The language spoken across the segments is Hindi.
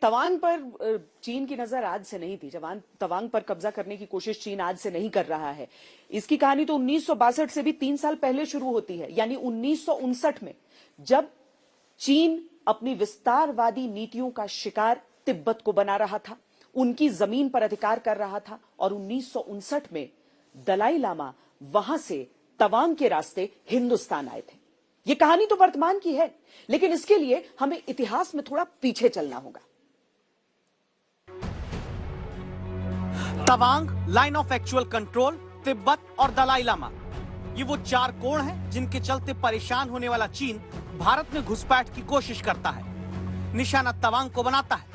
तवांग पर चीन की नजर आज से नहीं थी। तवांग पर कब्जा करने की कोशिश चीन आज से नहीं कर रहा है। इसकी कहानी तो 1962 से भी 3 साल पहले शुरू होती है, यानी 1959 में, जब चीन अपनी विस्तारवादी नीतियों का शिकार तिब्बत को बना रहा था, उनकी जमीन पर अधिकार कर रहा था, और 1959 में दलाई लामा वहां से तवांग के रास्ते हिंदुस्तान आए थे। यह कहानी तो वर्तमान की है, लेकिन इसके लिए हमें इतिहास में थोड़ा पीछे चलना होगा। Tawang, line of actual control, Tibet और दलाई लामा, ये वो 4 कोण हैं जिनके चलते परेशान होने वाला चीन भारत में घुसपैठ की कोशिश करता है, निशाना तवांग को बनाता है।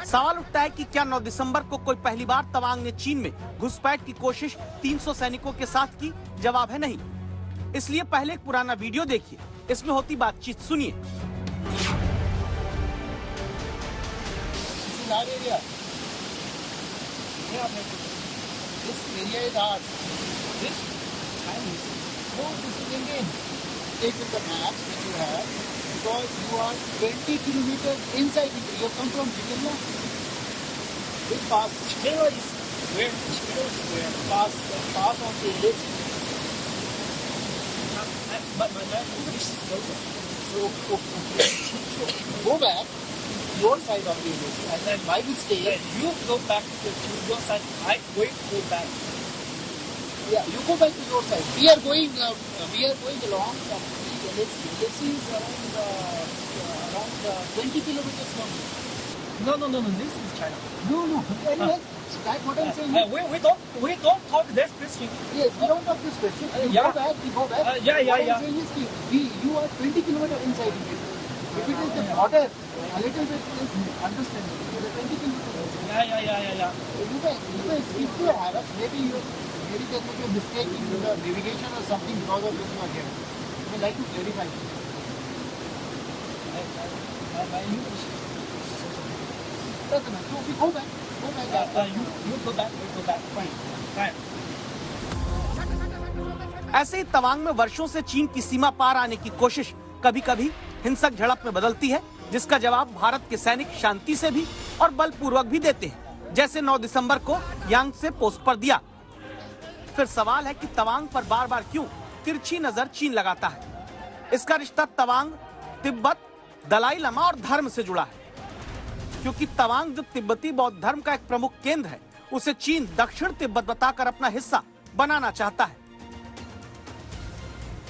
सवाल उठता है कि क्या 9 दिसंबर को कोई पहली बार तवांग ने चीन में घुसपैठ की कोशिश 300 सैनिकों के साथ की? जवाब है नहीं। इसलिए पहले एक पुराना वीडियो देखिए, इसमें होती बातचीत सुनिए। Because you are 20 kilometers inside India. You come from Chikenya. Which pass? Chikenya is where? Chikenya is where? Pass on the list. But my English is also. So go back to your side of the list, and then by mistake you go back to your side. I going to go back. Yeah, you go back to your side. We are going along. This is around 20 kilometers from here. No. This is China. No. Anyway, that's what I'm saying. We don't talk this question. Yes, we don't talk this question. We go back. What I'm saying is, you are 20 kilometers inside India. If it is the border, a little bit is understandable. The 20 kilometers. Yeah. You can speak to Arab. Maybe there could be a mistake in the navigation or something because of this you are here. I like to clarify. My English. Doesn't matter. So we go back. You go back. We go back. Fine. ऐसे ही तवांग में वर्षों से चीन की सीमा पार आने की कोशिश कभी कभी हिंसक झड़प में बदलती है, जिसका जवाब भारत के सैनिक शांति से भी और बलपूर्वक भी देते हैं, जैसे 9 दिसंबर को यांगत्से पोस्ट पर दिया। फिर सवाल है कि तवांग पर बार बार क्यों तिरछी नजर चीन लगाता है? इसका रिश्ता तवांग, तिब्बत, दलाई लामा और धर्म से जुड़ा है, क्योंकि तवांग जो तिब्बती बौद्ध धर्म का एक प्रमुख केंद्र है, उसे चीन दक्षिण तिब्बत बताकर अपना हिस्सा बनाना चाहता है।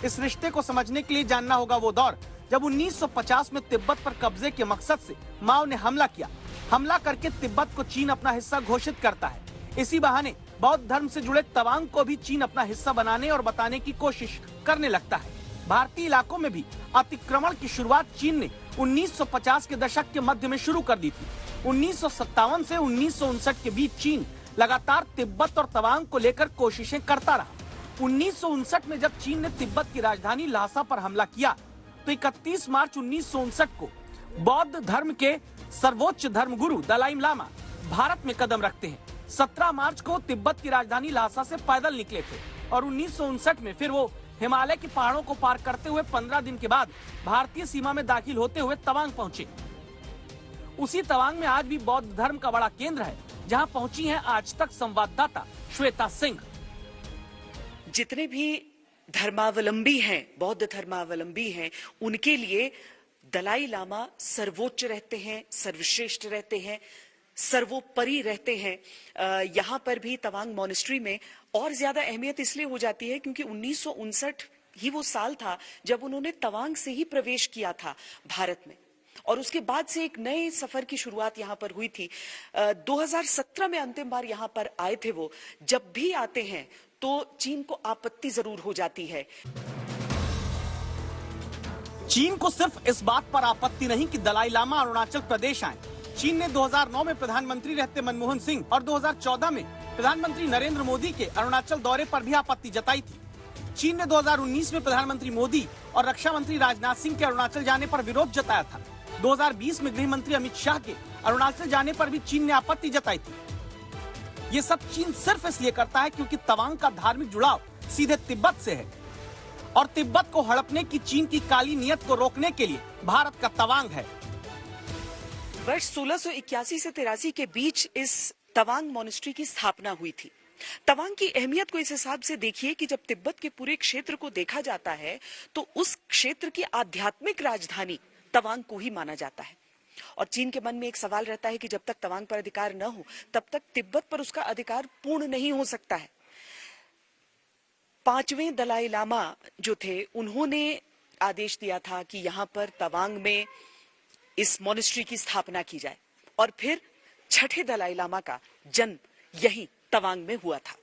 इस रिश्ते को समझने के लिए जानना होगा वो दौर जब 1950 में तिब्बत पर कब्जे के मकसद से माओ ने हमला किया। हमला करके तिब्बत को चीन अपना हिस्सा घोषित करता है। इसी बहाने बौद्ध धर्म से जुड़े तवांग को भी चीन अपना हिस्सा बनाने और बताने की कोशिश करने लगता है। भारतीय इलाकों में भी अतिक्रमण की शुरुआत चीन ने 1950 के दशक के मध्य में शुरू कर दी थी। 1957 से 1959 के बीच चीन लगातार तिब्बत और तवांग को लेकर कोशिशें करता रहा। 1959 में जब चीन ने तिब्बत की राजधानी ल्हासा पर हमला किया, तो 31 मार्च 1959 को बौद्ध धर्म के सर्वोच्च धर्मगुरु दलाई लामा भारत में कदम रखते हैं। 17 मार्च को तिब्बत की राजधानी ल्हासा से पैदल निकले थे और 1959 में फिर वो हिमालय के पहाड़ों को पार करते हुए 15 दिन के बाद भारतीय सीमा में दाखिल होते हुए तवांग पहुंचे। उसी तवांग में आज भी बौद्ध धर्म का बड़ा केंद्र है, जहां पहुंची हैं आज तक संवाददाता श्वेता सिंह। जितने भी धर्मावलंबी हैं, बौद्ध धर्मावलंबी हैं, उनके लिए दलाई लामा सर्वोच्च रहते हैं, सर्वश्रेष्ठ रहते हैं, सर्वोपरि रहते हैं। यहाँ पर भी तवांग मॉनेस्ट्री में और ज्यादा अहमियत इसलिए हो जाती है क्योंकि 1959 ही वो साल था जब उन्होंने तवांग से ही प्रवेश किया था भारत में, और उसके बाद से एक नए सफर की शुरुआत यहाँ पर हुई थी। 2017 में अंतिम बार यहाँ पर आए थे वो। जब भी आते हैं तो चीन को आपत्ति जरूर हो जाती है। चीन को सिर्फ इस बात पर आपत्ति नहीं कि दलाई लामा अरुणाचल प्रदेश आए। चीन ने 2009 में प्रधानमंत्री रहते मनमोहन सिंह और 2014 में प्रधानमंत्री नरेंद्र मोदी के अरुणाचल दौरे पर भी आपत्ति जताई थी। चीन ने 2019 में प्रधानमंत्री मोदी और रक्षा मंत्री राजनाथ सिंह के अरुणाचल जाने पर विरोध जताया था। 2020 में गृह मंत्री अमित शाह के अरुणाचल जाने पर भी चीन ने आपत्ति जताई थी। ये सब चीन सिर्फ इसलिए करता है क्योंकि तवांग का धार्मिक जुड़ाव सीधे तिब्बत से है, और तिब्बत को हड़पने की चीन की काली नीयत को रोकने के लिए भारत का तवांग है। वर्ष 1681 से 83 के बीच इस तवांग मॉनेस्ट्री की स्थापना हुई थी। तवांग की अहमियत को इस हिसाब से देखिए कि जब तिब्बत के पूरे क्षेत्र को देखा जाता है तो उस क्षेत्र की आध्यात्मिक राजधानी तवांग को ही माना जाता है। और चीन के मन में एक सवाल रहता है कि जब तक तवांग पर अधिकार न हो तब तक तिब्बत पर उसका अधिकार पूर्ण नहीं हो सकता है। 5वें दलाई लामा जो थे उन्होंने आदेश दिया था कि यहाँ पर तवांग में इस मॉनेस्ट्री की स्थापना की जाए और फिर 6ठे दलाई लामा का जन्म यही तवांग में हुआ था।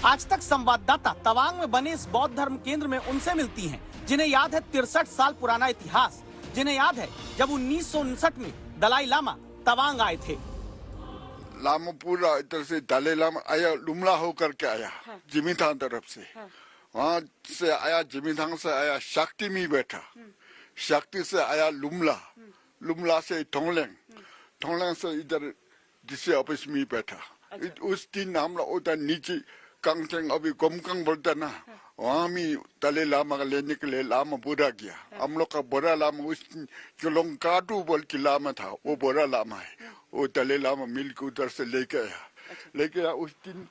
आज तक संवाददाता तवांग में बने इस बौद्ध धर्म केंद्र में उनसे मिलती हैं जिन्हें याद है 63 साल पुराना इतिहास, जिन्हें याद है जब 1959 में दलाई लामा तवांग आए थे। लामा पूरा इधर से दलाई लामा आया, लुमला होकर के आया। हाँ। जिमीथांग तरफ से। हाँ। वहाँ से आया, जिमीथांग से आया, शक्ति में बैठा। शक्ति से आया लुमला, लुमला से टोंगलेंग, टोंगलेंग से इधर जिसे ऑफिस में बैठा। उस दिन हम लोग उधर नीचे कंगचेंग अभी गोमकंग बोलता ना, वहाँ में दलाई लामा का लेने के लिए लामा बुरा गया। हम लोग का बुरा लामा उस चुलोंग काटू बोल के लामा था, वो बुरा लामा है। वो दलाई लामा मिल के उधर से लेके आया, लेके आया। उस दिन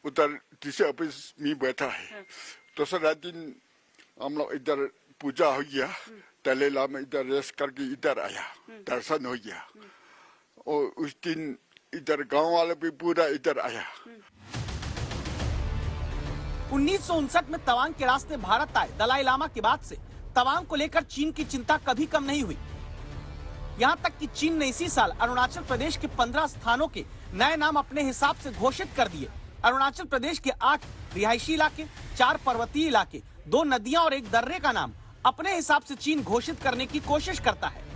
उधर जिसे ऑफिस में बैठा है। दूसरा दिन हम लोग इधर पूजा हो गया, दलाई लामा इधर रेस्ट करके इधर आया, दर्शन हो गया। और उस दिन इधर गांव वाले भी पूरा इधर आया। 1959 में तवांग के रास्ते भारत आए दलाई लामा के बाद से तवांग को लेकर चीन की चिंता कभी कम नहीं हुई। यहाँ तक कि चीन ने इसी साल अरुणाचल प्रदेश के 15 स्थानों के नए नाम अपने हिसाब से घोषित कर दिए। अरुणाचल प्रदेश के 8 रिहायशी इलाके, 4 पर्वतीय इलाके, 2 नदियां और 1 दर्रे का नाम अपने हिसाब से चीन घोषित करने की कोशिश करता है।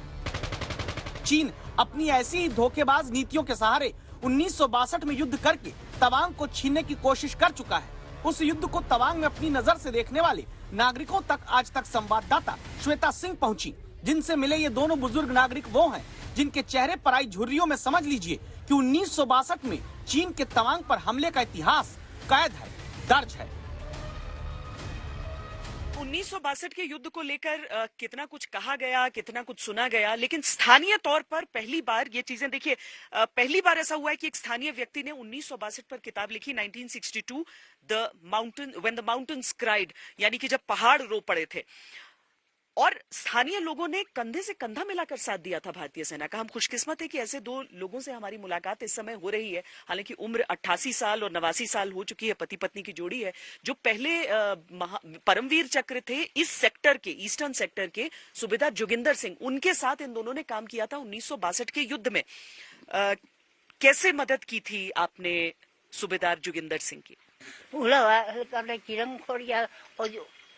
चीन अपनी ऐसी ही धोखेबाज नीतियों के सहारे 1962 में युद्ध करके तवांग को छीनने की कोशिश कर चुका है। उस युद्ध को तवांग में अपनी नजर से देखने वाले नागरिकों तक आज तक संवाददाता श्वेता सिंह पहुंची, जिनसे मिले ये दोनों बुजुर्ग नागरिक वो हैं जिनके चेहरे पर आई झुर्रियों में समझ लीजिए कि 1962 में चीन के तवांग पर हमले का इतिहास कैद है, दर्ज है। 1962 के युद्ध को लेकर कितना कुछ कहा गया, कितना कुछ सुना गया, लेकिन स्थानीय तौर पर पहली बार ये चीजें देखिए, पहली बार ऐसा हुआ है कि एक स्थानीय व्यक्ति ने 1962 पर किताब लिखी, 1962 the mountain when the mountains cried, यानी कि जब पहाड़ रो पड़े थे। और स्थानीय लोगों ने कंधे से कंधा मिलाकर साथ दिया था भारतीय सेना का। हम खुशकिस्मत है कि ऐसे 2 लोगों से हमारी मुलाकात इस समय हो रही है। हालांकि उम्र 88 साल और 89 साल हो चुकी है, पति पत्नी की जोड़ी है, जो पहले परमवीर चक्र थे इस सेक्टर के, ईस्टर्न सेक्टर के सूबेदार जोगिंदर सिंह, उनके साथ इन दोनों ने काम किया था 1962 के युद्ध में। कैसे मदद की थी आपने सूबेदार जोगिंदर सिंह की?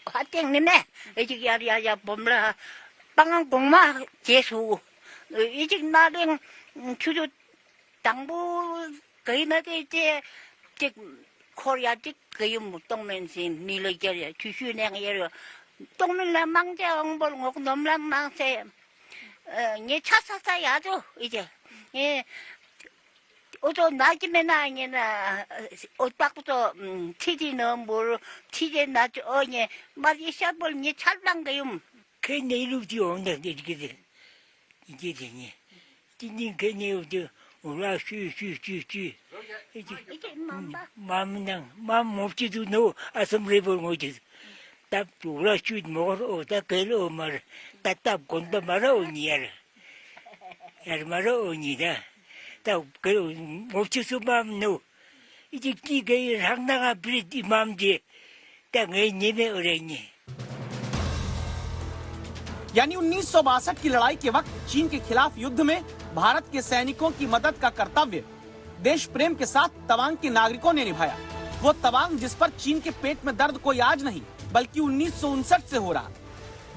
화땡네 이직 야리야 범라 빵한 공마 제수 이직 나랭 주주 당부 거의나게 이제 코리아직 거의 무동면신 니르게야 주슈냉 예로 동면라 망자 엉벌고 넘랑 망세 예 차사사야죠 이제 예 어저 나지면 아니나 옷박부터 티지는 뭘 티제 나지 어니 마리샤볼 니 찰랑가요 그 내일우지 온다 이게 되니 띠니 그 내일우지 올라 슈슈슈슈 이게 마음낭 마음 없지도 너 아섬레볼 뭐지 답 올라 슈 뭐로 다 그러 말 답답 건다 말아 오니야 야 말아 오니다 그리고 멈춰서 마음 놓 이제 기계를 항나가 비리 마음지 땅에 님의 어레니। यानी 1962 की लड़ाई के वक्त चीन के खिलाफ युद्ध में भारत के सैनिकों की मदद का कर्तव्य देश प्रेम के साथ तवांग के नागरिकों ने निभाया। वो तवांग जिस पर चीन के पेट में दर्द कोई आज नहीं बल्कि 1959 से हो रहा,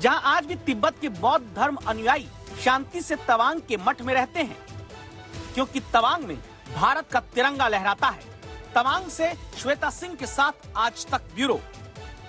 जहां आज भी तिब्बत के बौद्ध धर्म अनुयायी शांति से तवांग के मठ में रहते हैं, क्योंकि तवांग में भारत का तिरंगा लहराता है। तवांग से श्वेता सिंह के साथ आज तक ब्यूरो।